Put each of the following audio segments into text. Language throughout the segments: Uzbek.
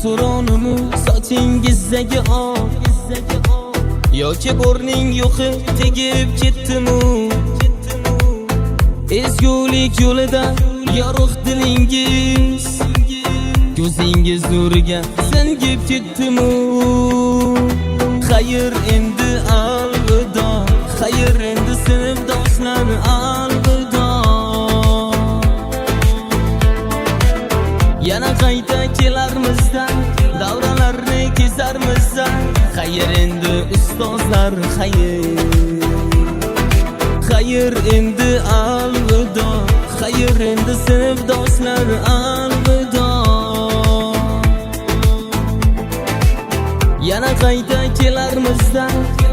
so'ronimi sochingizdagi yoki borning yo'qi tegib ketdimi? Ezgulik yo'lida yorug' dilingiz, ko'zingiz nuriga singib ketdimi? Xayr endi alvido, xayr endi sinfdoshlar alvido. Yana qayta kelarmizda, davralarni kezarmizda. Xayr endi ustozlar xayr. Xayr endi alvido, xayr endi sinfdoshlar alvido. Yana qayta kelarmizda,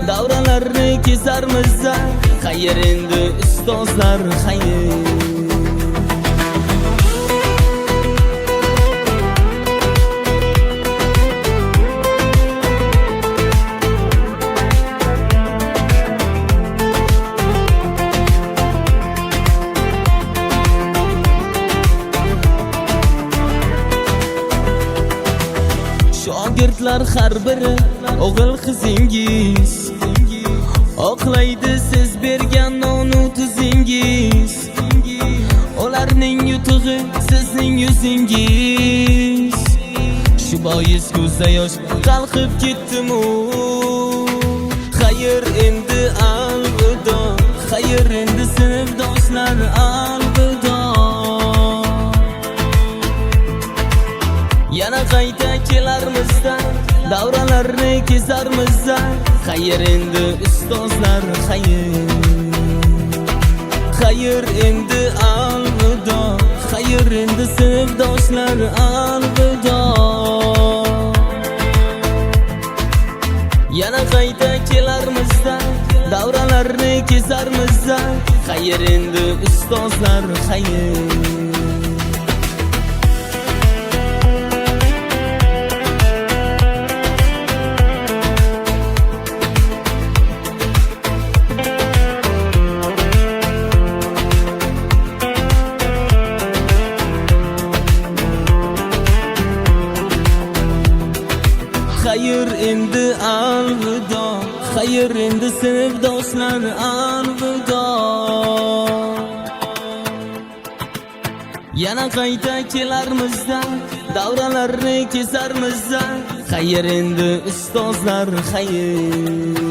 davralarni kezarmizda. Xayr endi ustozlar xayr. Shogirdlar har biri o'g'il qizingiz, oqlaydi siz bergan non-u tuzingiz. Ularning yutug'i sizning yuzingiz. Shu bois ko'zda yosh qalqib ketdimi? Xayr endi alvido, xayr endi sinfdoshlar alvido. Yana qayta kelarmizda, davralarni kezarmizda. Xayr endi ustozlar xayr. Xayr endi alvido, xayr endi sinfdoshlar alvido. Yana qayta kelarmizda, davralarni kezarmizda. Xayr endi ustozlar xayr. Xayr endi alvido, xayr endi sinfdoshlar alvido. Yana qayta kelarmizda, davralarni kezarmizda. Xayr endi ustozlar xayr.